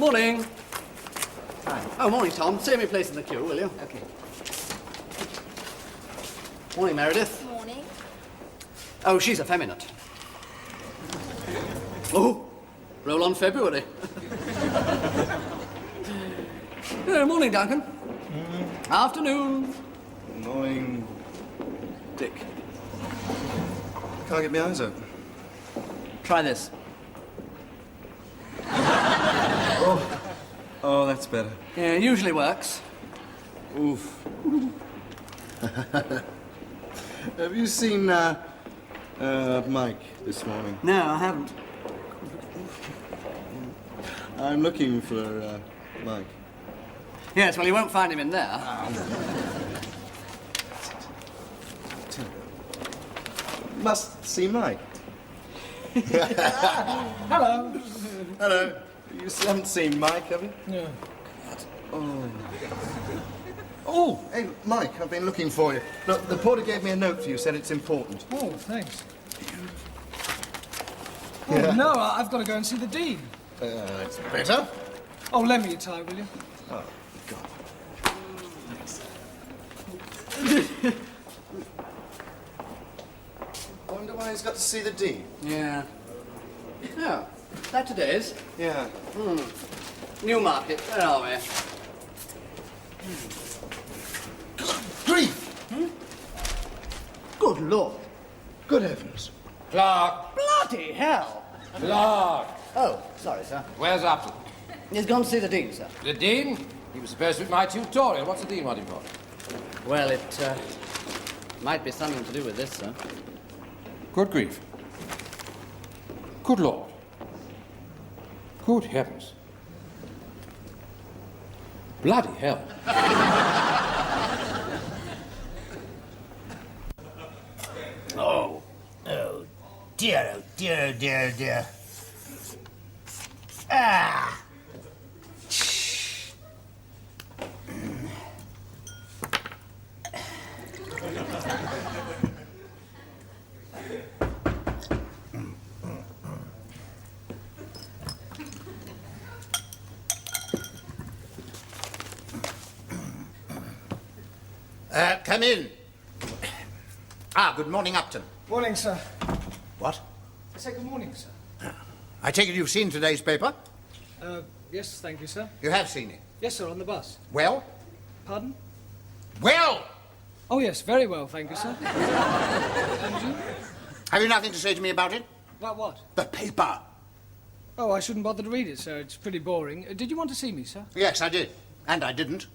Morning. Hi. Oh, morning, Tom. Save me a place in the queue, will you? Okay. Morning, Meredith. Morning. Oh, she's effeminate. Oh, roll on February. Morning, Duncan. Afternoon. Morning, Dick. Can't get my eyes open. Try this. Oh, that's better. Yeah, it usually works. Oof. Have you seen Mike this morning? No, I haven't. I'm looking for Mike. Yes, well, you won't find him in there. Must see Mike. Hello. Hello. You haven't seen Mike, have you? No. Oh, hey, Mike, I've been looking for you. Look, the porter gave me a note for you, said it's important. Oh, thanks. Oh, no, I've got to go and see the Dean. It's better. Oh, lend me your tie, will you? Oh, God. I wonder why he's got to see the Dean. Yeah. Oh, that today's. Yeah. Newmarket. Where are we? Grief! Good Lord. Good heavens. Clark! Bloody hell. Clark! Oh, sorry, sir. Where's Upton? He's gone to see the Dean, sir. The Dean? He was supposed to be my tutorial. What's the Dean want him for? Well, it might be something to do with this, sir. Good grief. Good Lord. Good heavens. Bloody hell. Oh dear, oh dear, oh dear, oh dear. Ah! Come in. Good morning, Upton. Morning, sir. What? I say good morning, sir. I take it you've seen today's paper? Yes, thank you, sir. You have seen it. Yes, sir, on the bus. Well? Pardon? Well! Oh, yes, very well, thank you, sir. And you? Have you nothing to say to me about it? About what? The paper. Oh, I shouldn't bother to read it, sir. It's pretty boring. Did you want to see me, sir? Yes, I did. And I didn't.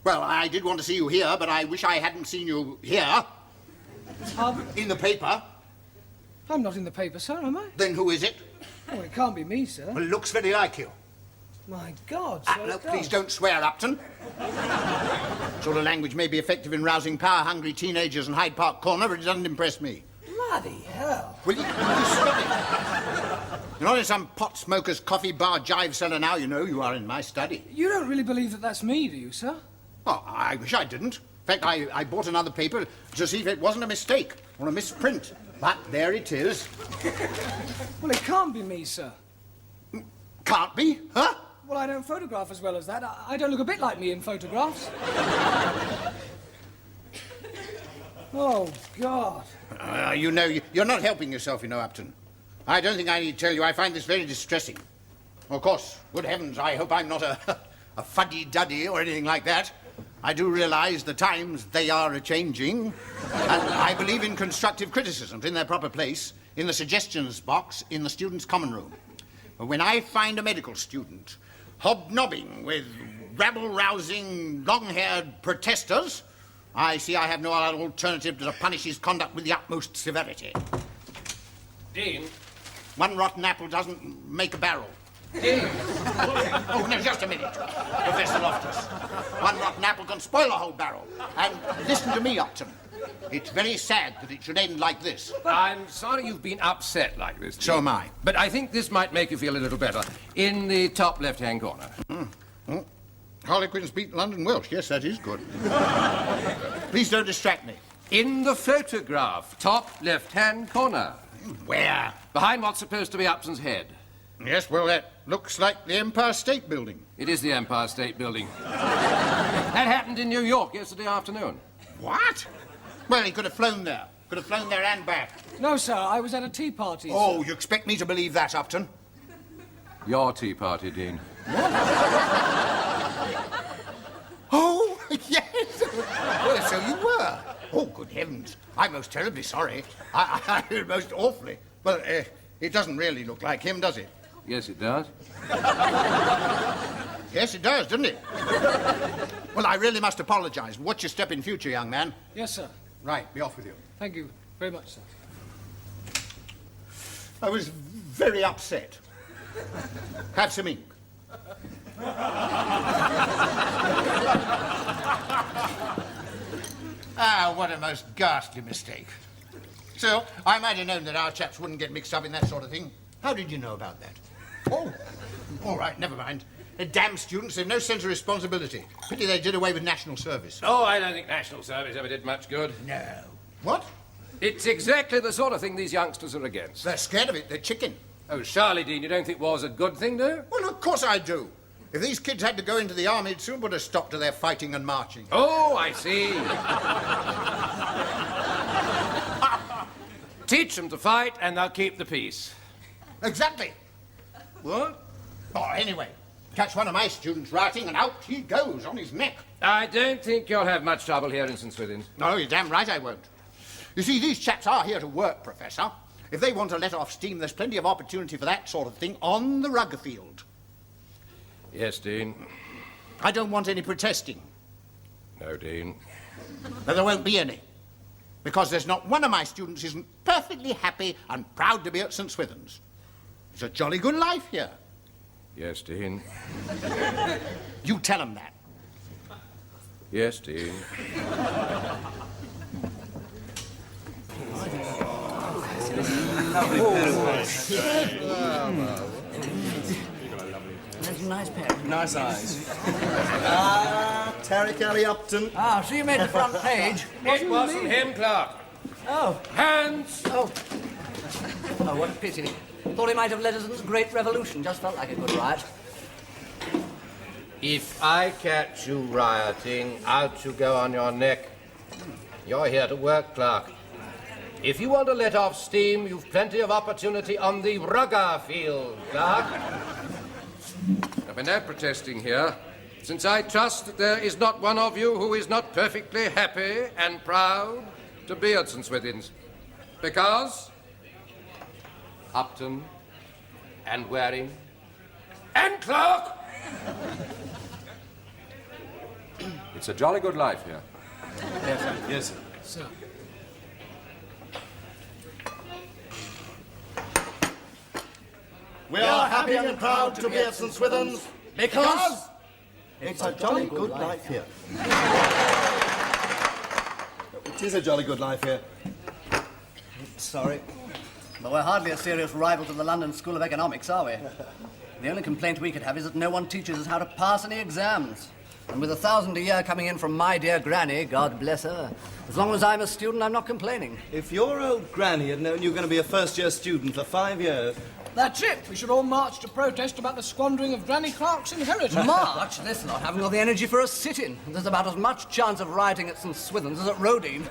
Well, I did want to see you here, but I wish I hadn't seen you here. Pardon? In the paper. I'm not in the paper, sir, am I? Then who is it? Oh, it can't be me, sir. Well, it looks very like you. My God, sir. No, it does. please don't swear, Upton. Sort of language may be effective in rousing power-hungry teenagers in Hyde Park Corner, but it doesn't impress me. Bloody hell. Will you stop it? You're not in some pot smoker's coffee bar jive cellar now, you know. You are in my study. You don't really believe that that's me, do you, sir? Oh, I wish I didn't. In fact, I bought another paper to see if it wasn't a mistake or a misprint. But there it is. Well, it can't be me, sir. Can't be, huh? Well, I don't photograph as well as that. I don't look a bit like me in photographs. Oh, God. You know, you're not helping yourself, you know, Upton. I don't think I need to tell you I find this very distressing. Of course, good heavens, I hope I'm not a fuddy-duddy or anything like that. I do realize the times they are a-changing, and I believe in constructive criticisms in their proper place, in the suggestions box, in the student's common room. But when I find a medical student hobnobbing with rabble-rousing, long-haired protesters, I see I have no other alternative to punish his conduct with the utmost severity. Dean? One rotten apple doesn't make a barrel. Dean? Oh, no, just a minute, Professor Loftus. One rotten apple can spoil a whole barrel. And listen to me, Upton. It's very sad that it should end like this. I'm sorry you've been upset like this, Dean. So am I. But I think this might make you feel a little better. In the top left-hand corner. Harlequins beat London Welsh. Yes, that is good. Please don't distract me. In the photograph, top left-hand corner. Where? Behind what's supposed to be Upton's head. Yes, well, that looks like the Empire State Building. It is the Empire State Building. That happened in New York yesterday afternoon. What? Well, he could have flown there. Could have flown there and back. No, sir, I was at a tea party. Oh, sir. you expect me to believe that, Upton? Your tea party, Dean. Oh, yes. Well, so you were. Oh, good heavens. I'm most terribly sorry. I feel most awfully. Well, it doesn't really look like him, does it? Yes, it does. Yes, it does, doesn't it? Well, I really must apologise. Watch your step in future, young man. Yes, sir. Right, be off with you. Thank you very much, sir. I was very upset. Have some ink. Ah, what a most ghastly mistake. So, I might have known that our chaps wouldn't get mixed up in that sort of thing. How did you know about that? Oh, all right, never mind. The damn students have no sense of responsibility. Pity they did away with national service. Oh, I don't think national service ever did much good. No. What? It's exactly the sort of thing these youngsters are against. They're scared of it. They're chicken. Oh, Charlie Dean, you don't think war's a good thing, do you? Well, of course I do. If these kids had to go into the army, it'd soon put a stop to their fighting and marching. Oh, I see. Teach them to fight and they'll keep the peace. Exactly. What? Oh, anyway, catch one of my students writing and out he goes on his neck. I don't think you'll have much trouble here in St. Swithin's. No, you're damn right I won't. You see, these chaps are here to work, Professor. If they want to let off steam, there's plenty of opportunity for that sort of thing on the rugby field. Yes, Dean. I don't want any protesting. No, Dean. But there won't be any. Because there's not one of my students isn't perfectly happy and proud to be at St. Swithin's. It's a jolly good life here. Yes, Dean. You tell them that. Yes, Dean. That's a nice pair. Nice eyes. Ah, Terry Kelly Upton. Ah, so you made the front page. It wasn't him, Clark. Oh. Hands! Oh, what a pity. Thought he might have led us in this great revolution. Just felt like a good riot. If I catch you rioting, out you go on your neck. You're here to work, Clark. If you want to let off steam, you've plenty of opportunity on the rugger field, Clark. There'll be no protesting here, since I trust that there is not one of you who is not perfectly happy and proud to be at St. Swithin's. Because Upton and Waring and Clark, it's a jolly good life here. Yes, sir. Yes, sir. Sir. We are happy and proud to be at St. Swithin's Because it's a jolly good life here. It is a jolly good life here. Sorry, but we're hardly a serious rival to the London School of Economics, are we? The only complaint we could have is that no one teaches us how to pass any exams. And with $1,000 a year coming in from my dear granny, God bless her, as long as I'm a student, I'm not complaining. If your old granny had known you were going to be a first-year student for 5 years... That's it. We should all march to protest about the squandering of Granny Clark's inheritance. March? This lot haven't got the energy for a sit-in. There's about as much chance of rioting at St. Swithin's as at Rodine.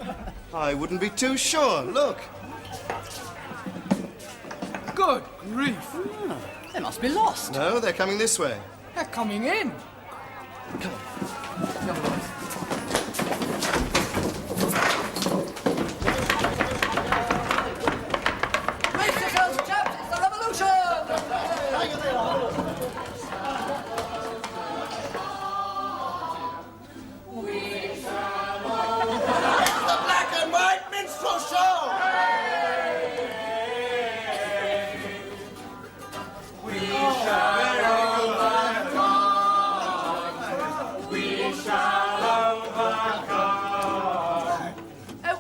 I wouldn't be too sure. Look. Good grief. They must be lost. No, they're coming this way. They're coming in. Brace yourselves, chaps. It's the revolution! The black and white minstrel show!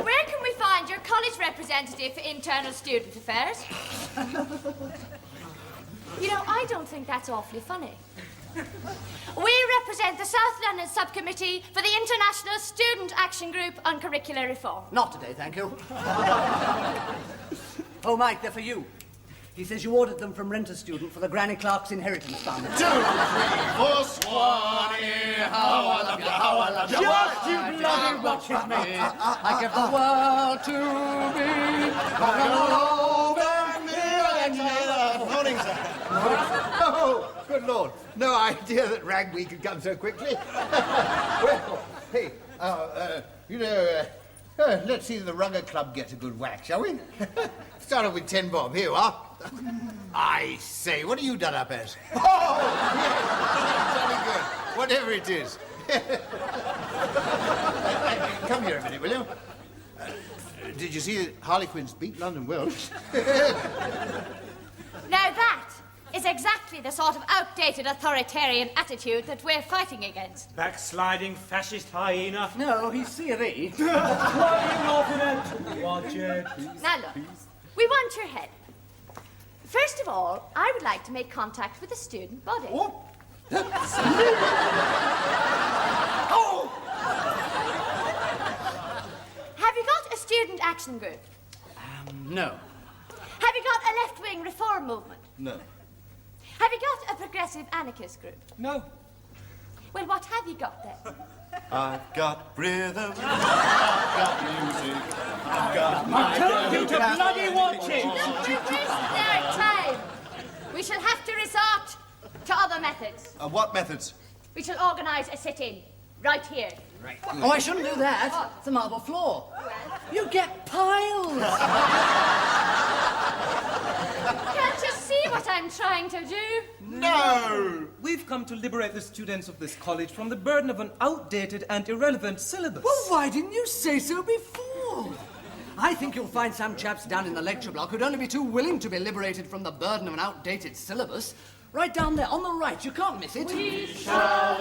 Where can we find your college representative for internal student affairs? You know, I don't think that's awfully funny. We represent the South London Subcommittee for the International Student Action Group on Curricular Reform. Not today, thank you. Oh, Mike, they're for you. He says you ordered them from Renter Student for the Granny Clark's inheritance fund. 2, 3, 4, Swanee, how I love you, how I love you. Just you bloody watch it, mate. I give the world to me. Morning, sir. Oh, good Lord. No idea that Ragweed could come so quickly. Well, hey, let's see the Rugger Club get a good whack, shall we? Start off with 10 bob. Here you are. I say, what have you done up as? Oh, yeah. Jolly good. Whatever it is. Come here a minute, will you? Did you see that Harlequins beat London Welsh? Now that is exactly the sort of outdated authoritarian attitude that we're fighting against. Backsliding fascist hyena. No, he's Siri. Watch it. Now look, we want your help. First of all, I would like to make contact with the student body. Oh. Have you got a student action group? No. Have you got a left-wing reform movement? No. Have you got a progressive anarchist group? No. Well, what have you got then? I've got rhythm, I've got music, I've got my... You to bloody watch it. Look, we're wasting our time. We shall have to resort to other methods. What methods? We shall organise a sit-in right here. Right. Oh, I shouldn't do that. It's a marble floor. You get piles. Can't you see what I'm trying to do? No! We've come to liberate the students of this college from the burden of an outdated and irrelevant syllabus. Well, why didn't you say so before? I think you'll find some chaps down in the lecture block who'd only be too willing to be liberated from the burden of an outdated syllabus. Right down there, on the right. You can't miss it. We shall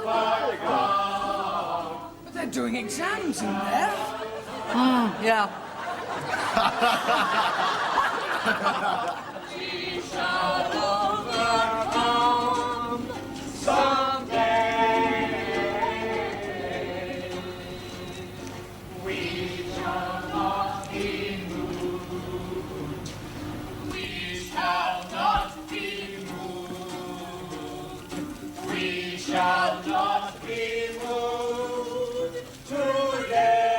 overcome. But they're doing exams in there. Yeah. We shall overcome someday. We shall not be moved. We shall not be moved. We shall not be moved today.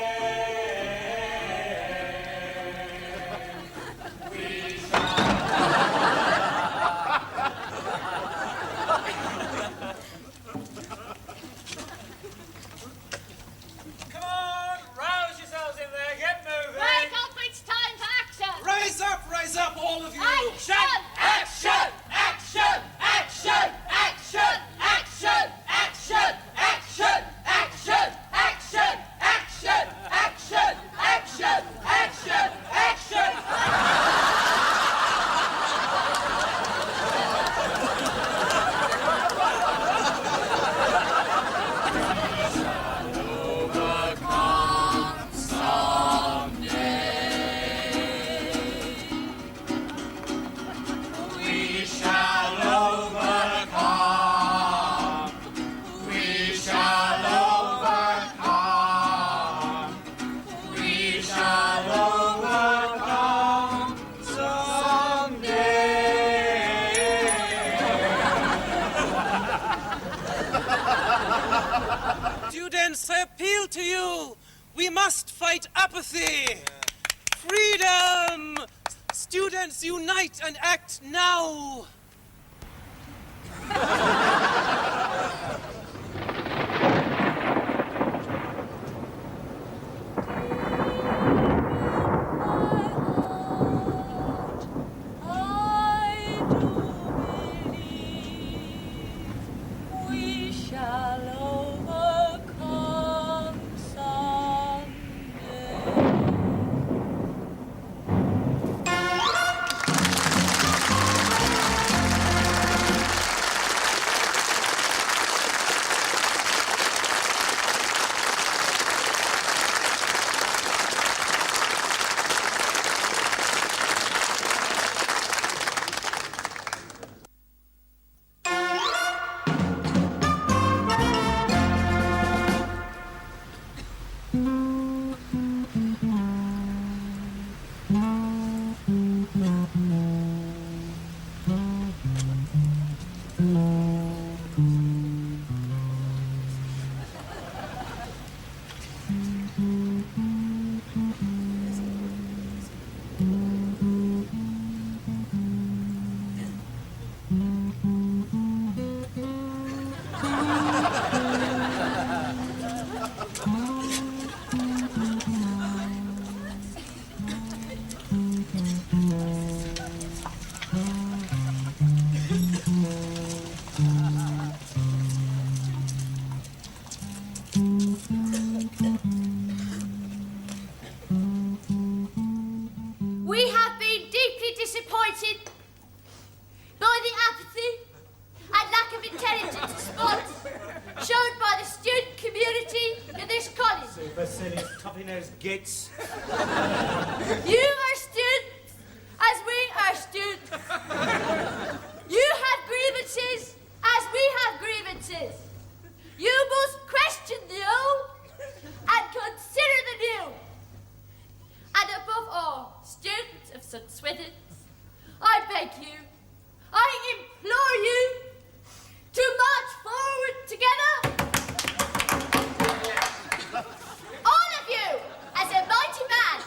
Come on, rouse yourselves in there. Get moving. Wake up, it's time for action! Rise up, all of you. Action! Action! Action! Action! Action! Action! Action! Action! Action! Action! Action! Action! Action! Action! Action! We shall overcome. We shall overcome. We shall overcome someday. Students, I appeal to you. We must fight apathy. Freedom! Students, unite and act now. I do believe we shall overcome someday. Basilis, toppy-nosed gits. You are students, as we are students. You have grievances, as we have grievances. You must question the old and consider the new. And above all, students of St. Swithins, I beg you, I implore you to march forward together. All of you, as a mighty man.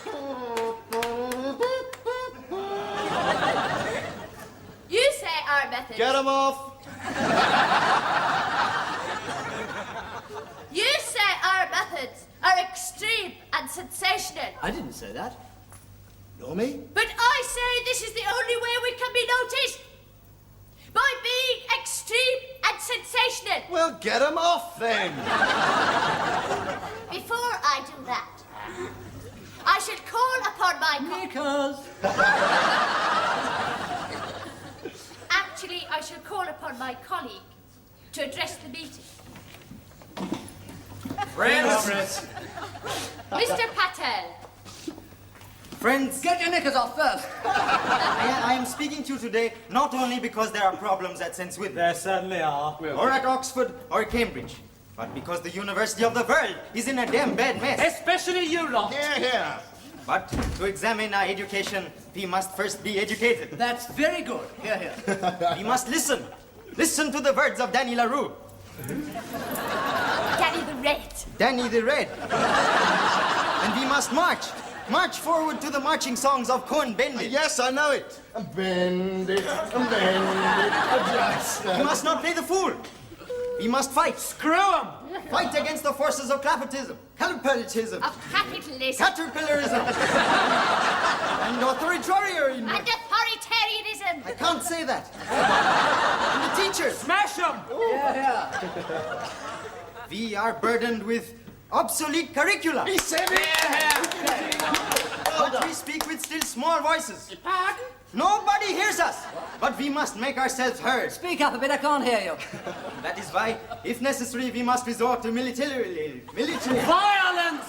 You say our methods. Get him off! You say our methods are extreme and sensational. I didn't say that. Nor me? But I say this is the only way we can be noticed. By being extreme and sensational. Well, get him off then! Before I do that, I should call upon my... Because... Actually, I should call upon my colleague to address the meeting. Friends! Mr. Patel. Friends, Get your knickers off first. I am speaking to you today not only because there are problems at St. Swithins, There certainly are. or at Oxford, or Cambridge, but because the University of the World is in a damn bad mess. Especially you lot. Here, here! But to examine our education, we must first be educated. That's very good. Here, here. We must listen. Listen to the words of Danny LaRue. Danny the Red. Danny the Red. And we must march. March forward to the marching songs of Cohen Bendit. Yes, I know it. Bend it, adjust. We must not play the fool. We must fight. Screw 'em. Fight against the forces of capitalism, capitalism, Of capitalism. caterpillarism, and authoritarianism. And authoritarianism. I can't say that. And the teachers. Smash 'em. We are burdened with obsolete curricula. He said it! But we speak with still small voices. Pardon? Nobody hears us. But we must make ourselves heard. Speak up a bit, I can't hear you. That is why, if necessary, we must resort to military. Violence.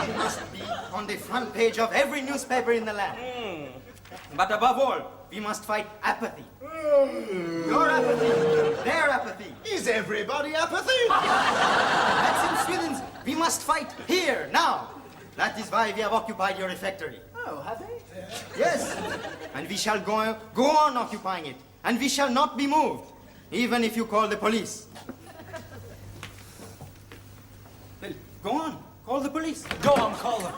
We must be on the front page of every newspaper in the land. But above all, we must fight apathy. Your apathy, their apathy. Is everybody apathy? That's in Swithins. We must fight here, now. That is why we have occupied your refectory. Oh, have they? Yes. And we shall go on occupying it. And we shall not be moved, even if you call the police. Well, go on. Call the police. Go on, call them.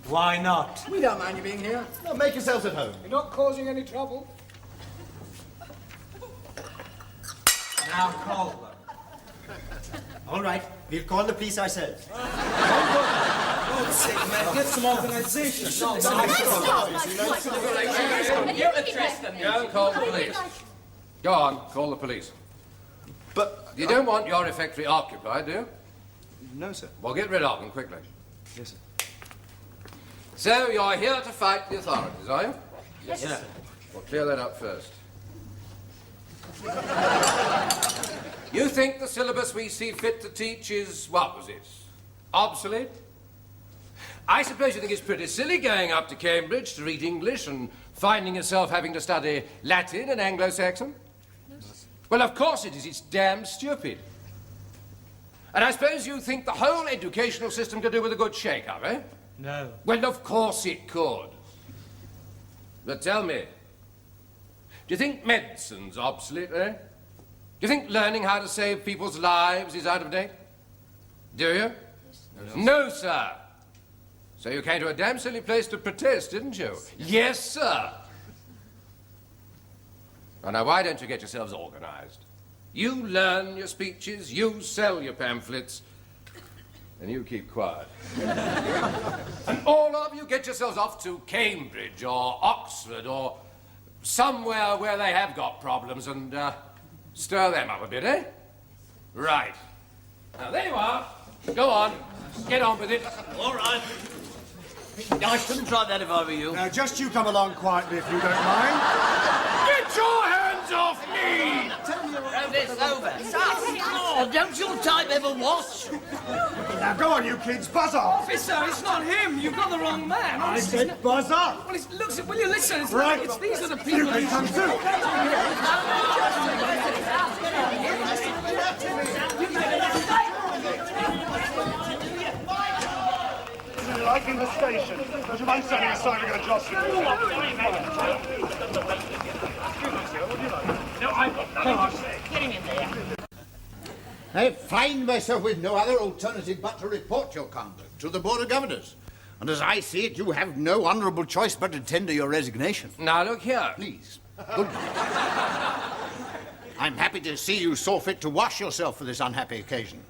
Why not? We don't mind you being here. No, make yourselves at home. You're not causing any trouble. Now call them. All right. We'll call the police ourselves. Get some organization. You address them. Go call the police. Go on, call the police. But... You don't want your refectory occupied, do you? No, sir. Well, get rid of them quickly. Yes, sir. So, you're here to fight the authorities, are you? Yes, sir. Well, clear that up first. You think the syllabus we see fit to teach is, what was it, obsolete? I suppose you think it's pretty silly going up to Cambridge to read English and finding yourself having to study Latin and Anglo-Saxon? Well, of course it is. It's damn stupid. And I suppose you think the whole educational system could do with a good shake-up, eh? No. Well, of course it could. But tell me, do you think medicine's obsolete, eh? Do you think learning how to save people's lives is out of date? Do you? No, sir. So you came to a damn silly place to protest, didn't you? Yes, sir. Well, now, why don't you get yourselves organized? You learn your speeches, you sell your pamphlets, and you keep quiet. And all of you get yourselves off to Cambridge or Oxford or somewhere where they have got problems and stir them up a bit, eh? Right. Now, there you are. Go on. Get on with it. All right. I shouldn't try that if I were you. Now, just you come along quietly if you don't mind. Get your hands off me! hand this over. It's us. Oh, don't your type ever wash? Now go on, you kids, buzz off. Officer, it's not him. You've got the wrong man. I said buzz off. Well, will you listen? It's Right. It's these are the You people. can come too. Like in the station. Would you mind standing aside? We're going to jostle. I find myself with no other alternative but to report your conduct to the Board of Governors. And as I see it, you have no honourable choice but to tender your resignation. Now, look here. Please. Good night. I'm happy to see you saw fit to wash yourself for this unhappy occasion.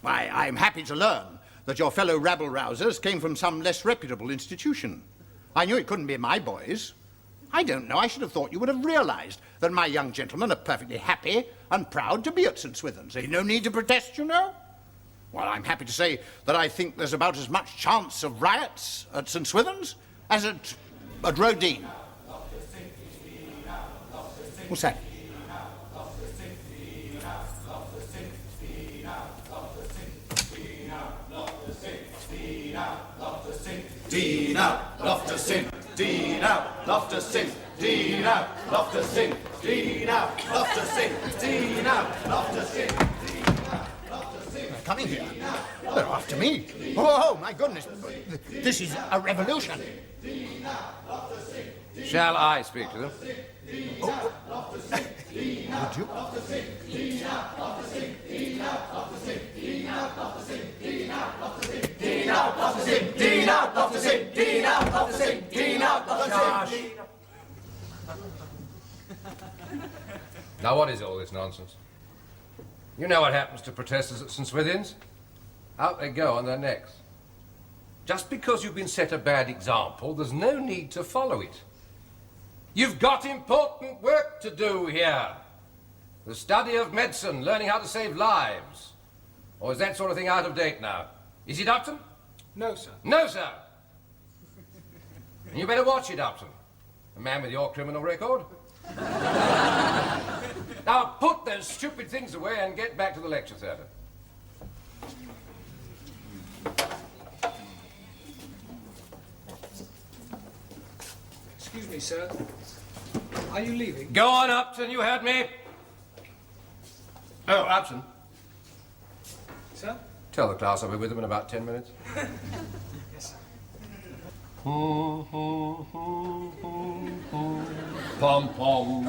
Why, I'm happy to learn that your fellow rabble-rousers came from some less reputable institution. I knew it couldn't be my boys. I don't know, I should have thought you would have realised that my young gentlemen are perfectly happy and proud to be at St. Swithin's. There's no need to protest, you know. Well, I'm happy to say that I think there's about as much chance of riots at St. Swithin's as at Rodine. What's that? Dean out, love to sing. Dean out, love to sing. Dean out, love to sing. Dean out, love to sing. Dean out, love to sing. They're coming here. They're after me. Oh, my goodness. This is a revolution. Shall I speak to them? Would you? Now, what is all this nonsense? You know what happens to protesters at St. Swithin's? Out they go on their necks. Just because you've been set a bad example, there's no need to follow it. You've got important work to do here. The study of medicine, learning how to save lives. Or is that sort of thing out of date now? Is it, Upton? No, sir. No, sir. And you better watch it, Upton. A man with your criminal record. Now put those stupid things away and get back to the lecture theatre. Excuse me, sir. Are you leaving? Go on, Upton, you heard me. Oh, Upton. Sir? Tell the class I'll be with them in about 10 minutes. Yes, sir. Pom pom.